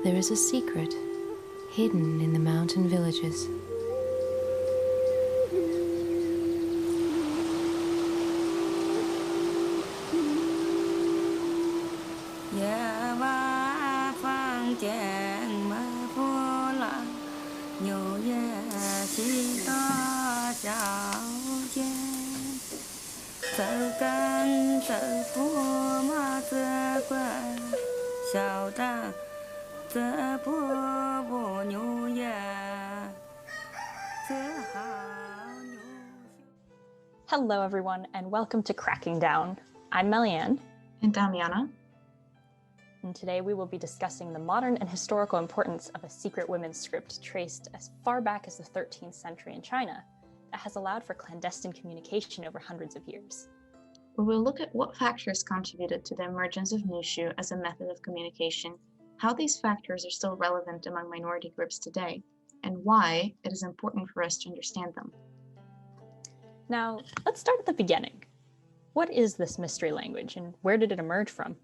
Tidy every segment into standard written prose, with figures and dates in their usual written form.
There is a secret hidden in the mountain villages. Hello everyone, and welcome to Cracking Down. I'm Melianne. And Damiana. And today we will be discussing the modern and historical importance of a secret women's script traced as far back as the 13th century in China that has allowed for clandestine communication over hundreds of years. We will look at what factors contributed to the emergence of Nushu as a method of communication, how these factors are still relevant among minority groups today, and why it is important for us to understand them. Now, let's start at the beginning. What is this mystery language, and where did it emerge from?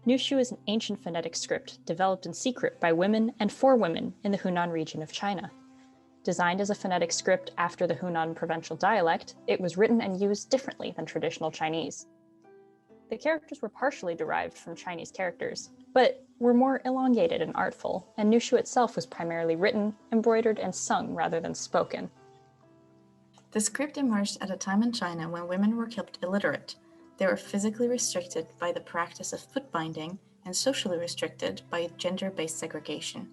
Nushu is an ancient phonetic script developed in secret by women and for women in the Hunan region of China. Designed as a phonetic script after the Hunan provincial dialect, it was written and used differently than traditional Chinese. The characters were partially derived from Chinese characters, but were more elongated and artful, and Nushu itself was primarily written, embroidered, and sung rather than spoken. The script emerged at a time in China when women were kept illiterate. They were physically restricted by the practice of foot binding and socially restricted by gender-based segregation.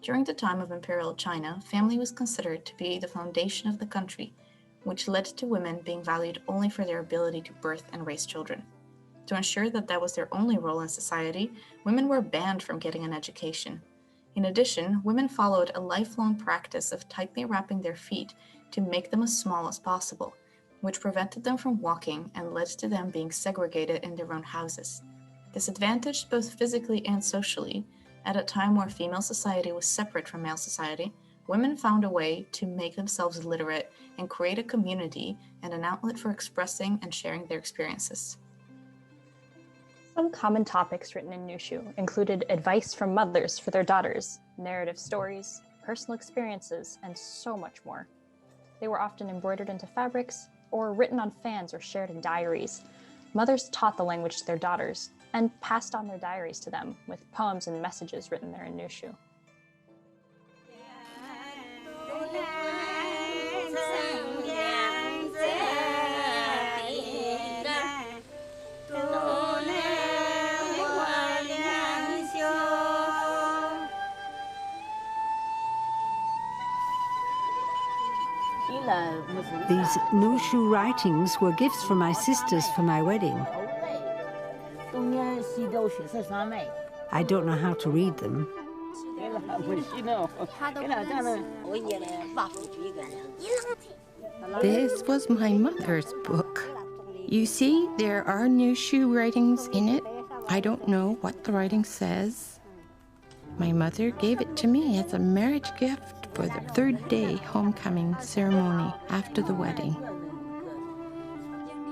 During the time of Imperial China, family was considered to be the foundation of the country, which led to women being valued only for their ability to birth and raise children. To ensure that that was their only role in society, women were banned from getting an education. In addition, women followed a lifelong practice of tightly wrapping their feet to make them as small as possible, which prevented them from walking and led to them being segregated in their own houses. Disadvantaged both physically and socially, at a time where female society was separate from male society, women found a way to make themselves literate and create a community and an outlet for expressing and sharing their experiences. Some common topics written in Nushu included advice from mothers for their daughters, narrative stories, personal experiences, and so much more. They were often embroidered into fabrics or written on fans or shared in diaries. Mothers taught the language to their daughters and passed on their diaries to them with poems and messages written there in Nushu. These Nushu writings were gifts from my sisters for my wedding. I don't know how to read them. This was my mother's book. You see, there are Nushu writings in it. I don't know what the writing says. My mother gave it to me as a marriage gift for the third day homecoming ceremony after the wedding.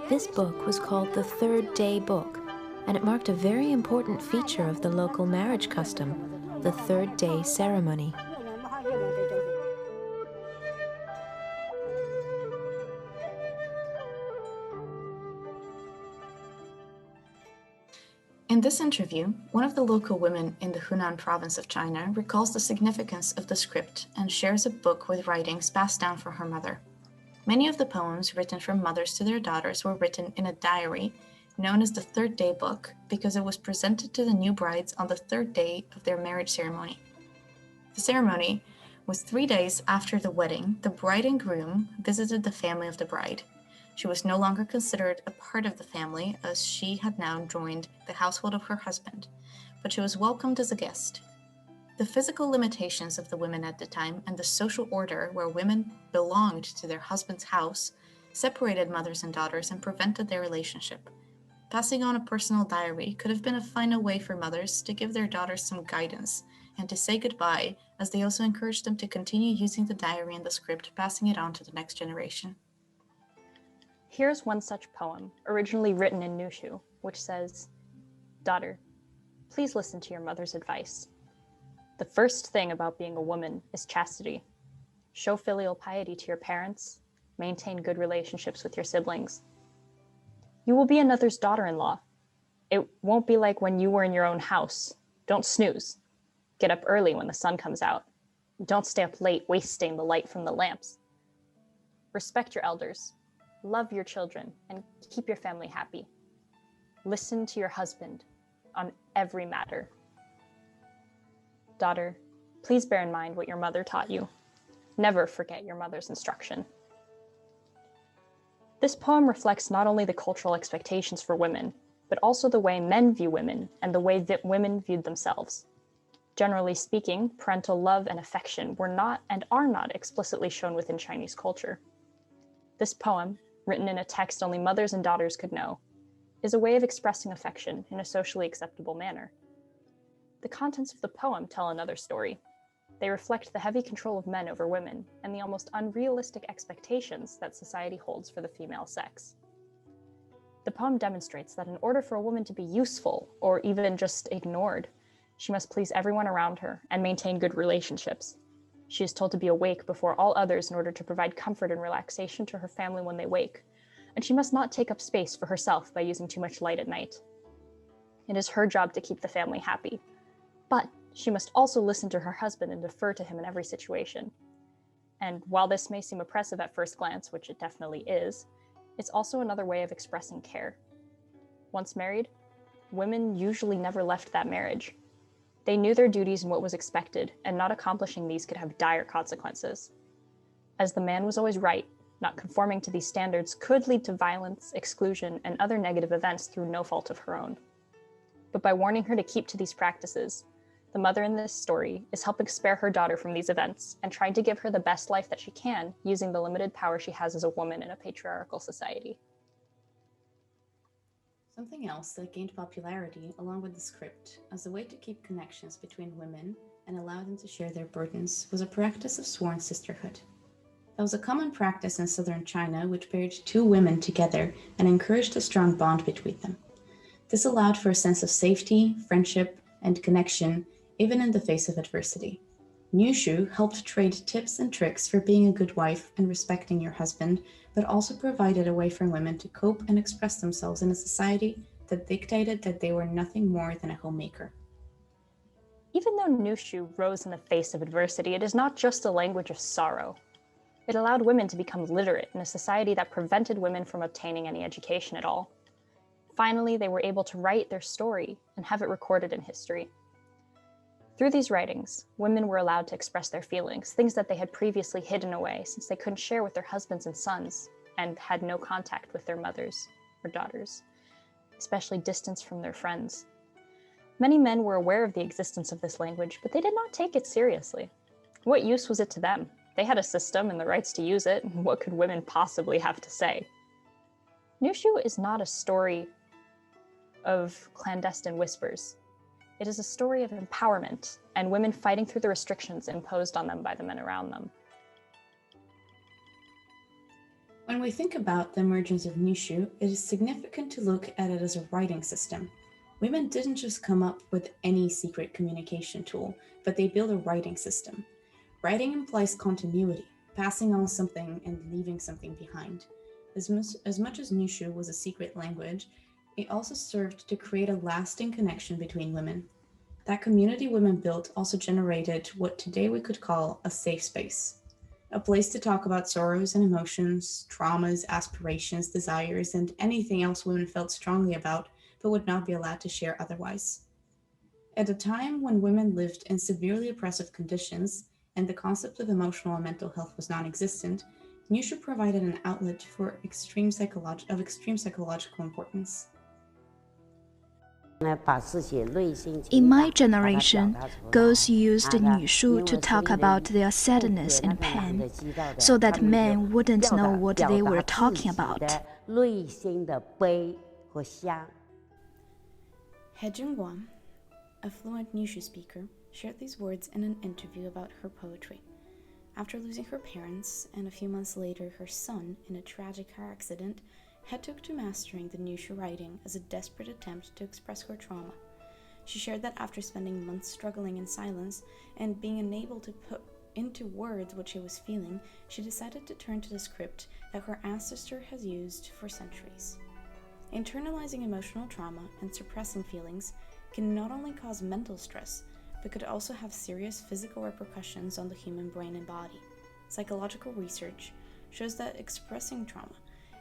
This book was called the Third Day Book, and it marked a very important feature of the local marriage custom, the third day ceremony. In this interview, one of the local women in the Hunan Province of China recalls the significance of the script and shares a book with writings passed down from her mother. Many of the poems written from mothers to their daughters were written in a diary known as the Third Day Book because it was presented to the new brides on the third day of their marriage ceremony. The ceremony was 3 days after the wedding. The bride and groom visited the family of the bride. She was no longer considered a part of the family as she had now joined the household of her husband, but she was welcomed as a guest. The physical limitations of the women at the time and the social order where women belonged to their husband's house separated mothers and daughters and prevented their relationship. Passing on a personal diary could have been a final way for mothers to give their daughters some guidance and to say goodbye, as they also encouraged them to continue using the diary and the script, passing it on to the next generation. Here's one such poem, originally written in Nushu, which says, "Daughter, please listen to your mother's advice. The first thing about being a woman is chastity. Show filial piety to your parents. Maintain good relationships with your siblings. You will be another's daughter-in-law. It won't be like when you were in your own house. Don't snooze. Get up early when the sun comes out. Don't stay up late wasting the light from the lamps. Respect your elders. Love your children and keep your family happy. Listen to your husband on every matter. Daughter, please bear in mind what your mother taught you. Never forget your mother's instruction. This poem reflects not only the cultural expectations for women, but also the way men view women and the way that women viewed themselves. Generally speaking, parental love and affection were not and are not explicitly shown within Chinese culture. This poem, written in a text only mothers and daughters could know, is a way of expressing affection in a socially acceptable manner. The contents of the poem tell another story. They reflect the heavy control of men over women and the almost unrealistic expectations that society holds for the female sex. The poem demonstrates that in order for a woman to be useful or even just ignored, she must please everyone around her and maintain good relationships. She is told to be awake before all others in order to provide comfort and relaxation to her family when they wake, and she must not take up space for herself by using too much light at night. It is her job to keep the family happy, but she must also listen to her husband and defer to him in every situation. And while this may seem oppressive at first glance, which it definitely is, it's also another way of expressing care. Once married, women usually never left that marriage. They knew their duties and what was expected, and not accomplishing these could have dire consequences. As the man was always right, not conforming to these standards could lead to violence, exclusion, and other negative events through no fault of her own. But by warning her to keep to these practices, the mother in this story is helping spare her daughter from these events and trying to give her the best life that she can using the limited power she has as a woman in a patriarchal society. Something else that gained popularity along with the script as a way to keep connections between women and allow them to share their burdens was a practice of sworn sisterhood. That was a common practice in southern China which paired two women together and encouraged a strong bond between them. This allowed for a sense of safety, friendship, and connection even in the face of adversity. Nushu helped trade tips and tricks for being a good wife and respecting your husband, but also provided a way for women to cope and express themselves in a society that dictated that they were nothing more than a homemaker. Even though Nushu rose in the face of adversity, it is not just a language of sorrow. It allowed women to become literate in a society that prevented women from obtaining any education at all. Finally, they were able to write their story and have it recorded in history. Through these writings, women were allowed to express their feelings, things that they had previously hidden away since they couldn't share with their husbands and sons and had no contact with their mothers or daughters, especially distance from their friends. Many men were aware of the existence of this language, but they did not take it seriously. What use was it to them? They had a system and the rights to use it. What could women possibly have to say? Nushu is not a story of clandestine whispers. It is a story of empowerment and women fighting through the restrictions imposed on them by the men around them. When we think about the emergence of Nushu, it is significant to look at it as a writing system. Women didn't just come up with any secret communication tool, but they built a writing system. Writing implies continuity, passing on something and leaving something behind. As much as Nushu was a secret language, it also served to create a lasting connection between women. That community women built also generated what today we could call a safe space. A place to talk about sorrows and emotions, traumas, aspirations, desires, and anything else women felt strongly about but would not be allowed to share otherwise. At a time when women lived in severely oppressive conditions and the concept of emotional and mental health was non-existent, Nushu provided an outlet for extreme psychological importance. In my generation, girls used Nushu to talk about their sadness and pain, so that men wouldn't know what they were talking about. He Jingguan, a fluent Nushu speaker, shared these words in an interview about her poetry. After losing her parents, and a few months later her son in a tragic car accident, He took to mastering the Nushu writing as a desperate attempt to express her trauma. She shared that after spending months struggling in silence and being unable to put into words what she was feeling, she decided to turn to the script that her ancestor has used for centuries. Internalizing emotional trauma and suppressing feelings can not only cause mental stress, but could also have serious physical repercussions on the human brain and body. Psychological research shows that expressing trauma,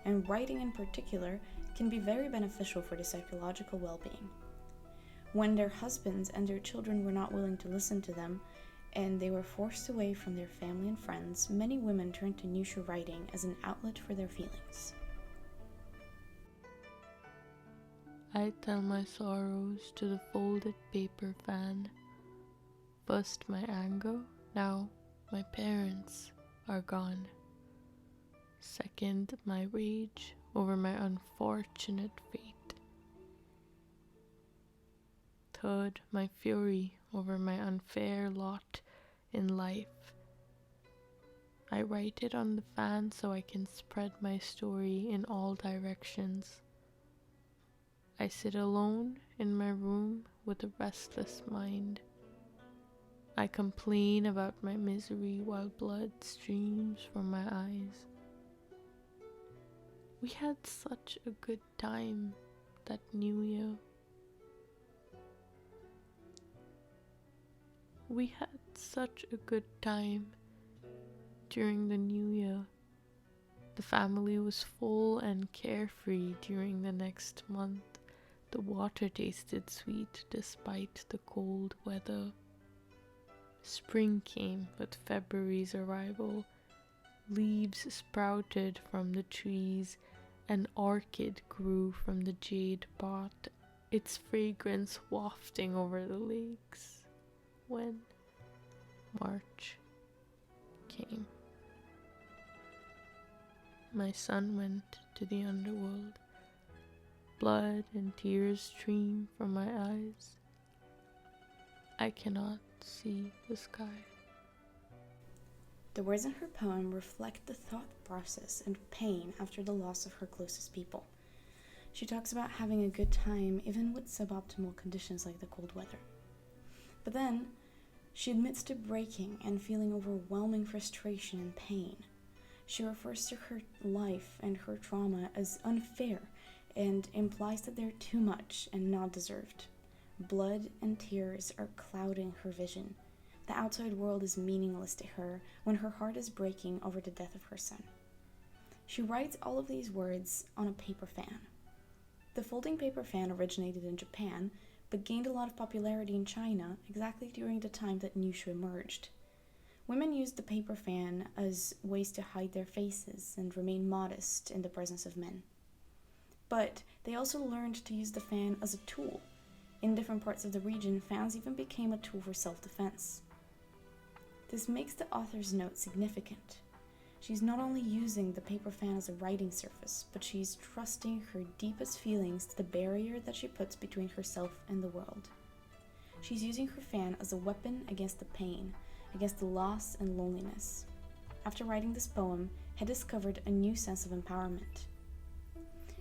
and writing in particular, can be very beneficial for the psychological well-being. When their husbands and their children were not willing to listen to them, and they were forced away from their family and friends, many women turned to Nushu writing as an outlet for their feelings. I tell my sorrows to the folded paper fan. First my anger, now my parents are gone. Second, my rage over my unfortunate fate. Third, my fury over my unfair lot in life. I write it on the fan so I can spread my story in all directions. I sit alone in my room with a restless mind. I complain about my misery while blood streams from my eyes. We had such a good time that New Year. We had such a good time during the New Year. The family was full and carefree during the next month. The water tasted sweet despite the cold weather. Spring came with February's arrival. Leaves sprouted from the trees. An orchid grew from the jade pot, its fragrance wafting over the lakes. When March came, my son went to the underworld. Blood and tears stream from my eyes. I cannot see the sky. The words in her poem reflect the thought process and pain after the loss of her closest people. She talks about having a good time even with suboptimal conditions like the cold weather. But then, she admits to breaking and feeling overwhelming frustration and pain. She refers to her life and her trauma as unfair and implies that they're too much and not deserved. Blood and tears are clouding her vision. The outside world is meaningless to her when her heart is breaking over the death of her son. She writes all of these words on a paper fan. The folding paper fan originated in Japan, but gained a lot of popularity in China exactly during the time that Nushu emerged. Women used the paper fan as ways to hide their faces and remain modest in the presence of men. But they also learned to use the fan as a tool. In different parts of the region, fans even became a tool for self-defense. This makes the author's note significant. She's not only using the paper fan as a writing surface, but she's trusting her deepest feelings to the barrier that she puts between herself and the world. She's using her fan as a weapon against the pain, against the loss and loneliness. After writing this poem, I discovered a new sense of empowerment.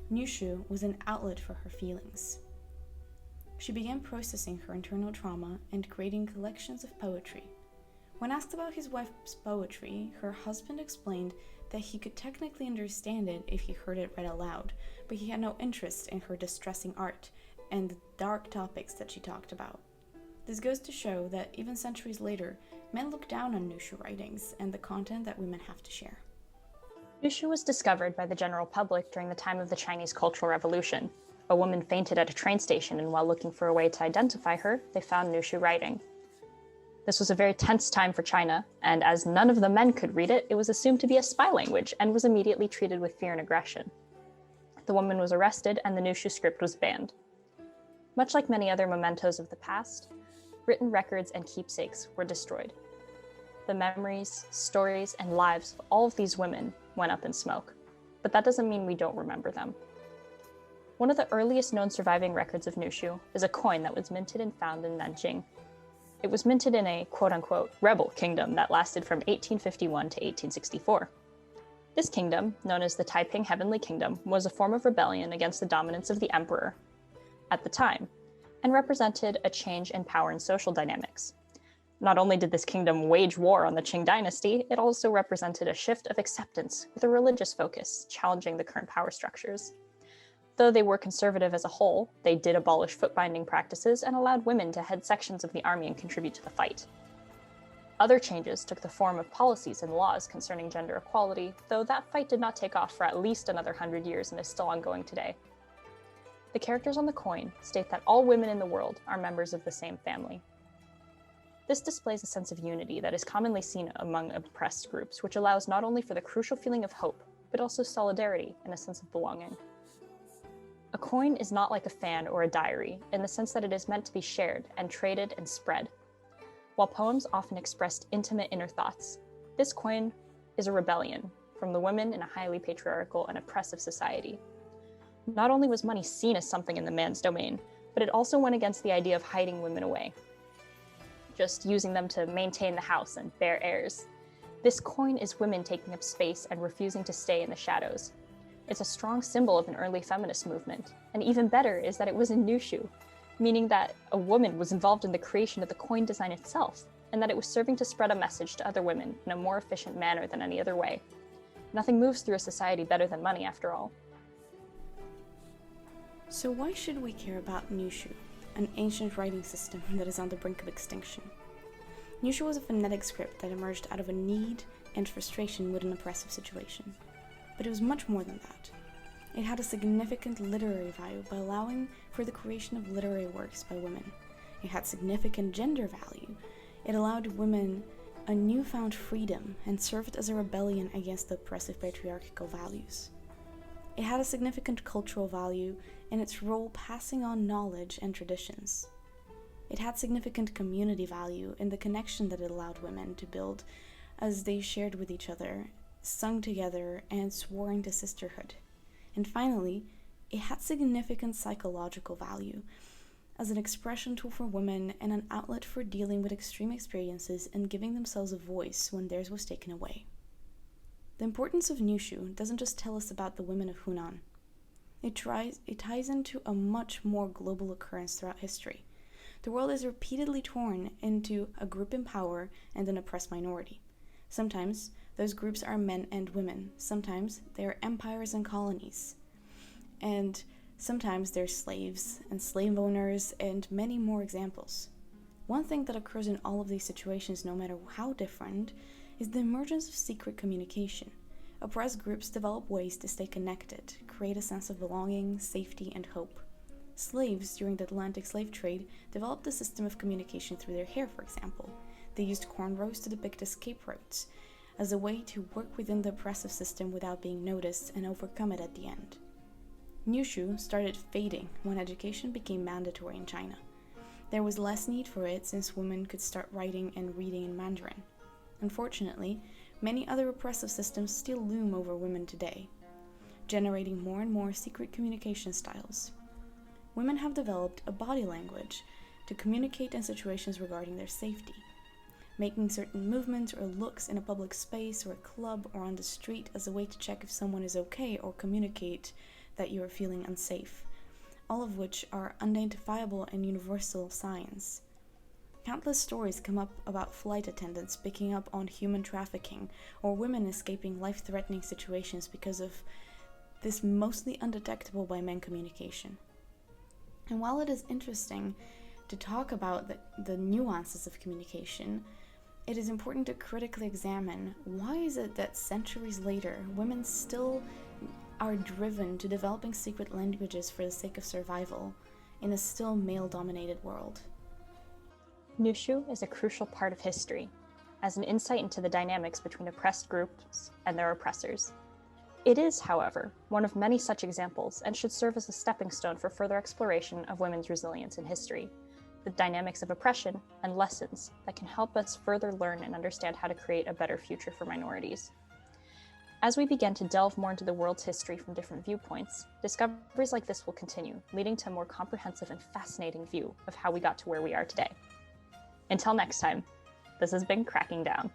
Nushu was an outlet for her feelings. She began processing her internal trauma and creating collections of poetry. When asked about his wife's poetry, her husband explained that he could technically understand it if he heard it read aloud, but he had no interest in her distressing art and the dark topics that she talked about. This goes to show that even centuries later, men look down on Nushu writings and the content that women have to share. Nushu was discovered by the general public during the time of the Chinese Cultural Revolution. A woman fainted at a train station, and while looking for a way to identify her, they found Nushu writing. This was a very tense time for China, and as none of the men could read it, it was assumed to be a spy language and was immediately treated with fear and aggression. The woman was arrested, and the Nushu script was banned. Much like many other mementos of the past, written records and keepsakes were destroyed. The memories, stories, and lives of all of these women went up in smoke, but that doesn't mean we don't remember them. One of the earliest known surviving records of Nushu is a coin that was minted and found in Nanjing. It was minted in a quote-unquote rebel kingdom that lasted from 1851 to 1864. This kingdom, known as the Taiping Heavenly Kingdom, was a form of rebellion against the dominance of the emperor. At the time, and represented a change in power and social dynamics. Not only did this kingdom wage war on the Qing dynasty, it also represented a shift of acceptance with a religious focus, challenging the current power structures. Though they were conservative as a whole, they did abolish foot-binding practices and allowed women to head sections of the army and contribute to the fight. Other changes took the form of policies and laws concerning gender equality, though that fight did not take off for at least another 100 years and is still ongoing today. The characters on the coin state that all women in the world are members of the same family. This displays a sense of unity that is commonly seen among oppressed groups, which allows not only for the crucial feeling of hope, but also solidarity and a sense of belonging. A coin is not like a fan or a diary, in the sense that it is meant to be shared and traded and spread. While poems often expressed intimate inner thoughts, this coin is a rebellion from the women in a highly patriarchal and oppressive society. Not only was money seen as something in the man's domain, but it also went against the idea of hiding women away, just using them to maintain the house and bear heirs. This coin is women taking up space and refusing to stay in the shadows. It's a strong symbol of an early feminist movement, and even better is that it was in Nushu, meaning that a woman was involved in the creation of the coin design itself, and that it was serving to spread a message to other women in a more efficient manner than any other way. Nothing moves through a society better than money, after all. So why should we care about Nushu, an ancient writing system that is on the brink of extinction? Nushu was a phonetic script that emerged out of a need and frustration with an oppressive situation. But it was much more than that. It had a significant literary value by allowing for the creation of literary works by women. It had significant gender value. It allowed women a newfound freedom and served as a rebellion against the oppressive patriarchal values. It had a significant cultural value in its role passing on knowledge and traditions. It had significant community value in the connection that it allowed women to build as they shared with each other, sung together, and swore into sisterhood. And finally, it had significant psychological value as an expression tool for women and an outlet for dealing with extreme experiences and giving themselves a voice when theirs was taken away. The importance of Nushu doesn't just tell us about the women of Hunan. It ties into a much more global occurrence throughout history. The world is repeatedly torn into a group in power and an oppressed minority. Sometimes those groups are men and women. Sometimes they are empires and colonies. And sometimes they're slaves and slave owners and many more examples. One thing that occurs in all of these situations, no matter how different, is the emergence of secret communication. Oppressed groups develop ways to stay connected, create a sense of belonging, safety, and hope. Slaves during the Atlantic slave trade developed a system of communication through their hair, for example. They used cornrows to depict escape routes as a way to work within the oppressive system without being noticed and overcome it at the end. Nushu started fading when education became mandatory in China. There was less need for it since women could start writing and reading in Mandarin. Unfortunately, many other oppressive systems still loom over women today, generating more and more secret communication styles. Women have developed a body language to communicate in situations regarding their safety. Making certain movements or looks in a public space or a club or on the street as a way to check if someone is okay or communicate that you are feeling unsafe, all of which are unidentifiable and universal signs. Countless stories come up about flight attendants picking up on human trafficking or women escaping life-threatening situations because of this mostly undetectable by men communication. And while it is interesting to talk about the nuances of communication, it is important to critically examine why is it that centuries later, women still are driven to developing secret languages for the sake of survival in a still male-dominated world. Nushu is a crucial part of history, as an insight into the dynamics between oppressed groups and their oppressors. It is, however, one of many such examples and should serve as a stepping stone for further exploration of women's resilience in history, the dynamics of oppression, and lessons that can help us further learn and understand how to create a better future for minorities. As we begin to delve more into the world's history from different viewpoints, discoveries like this will continue, leading to a more comprehensive and fascinating view of how we got to where we are today. Until next time, this has been Cracking Down.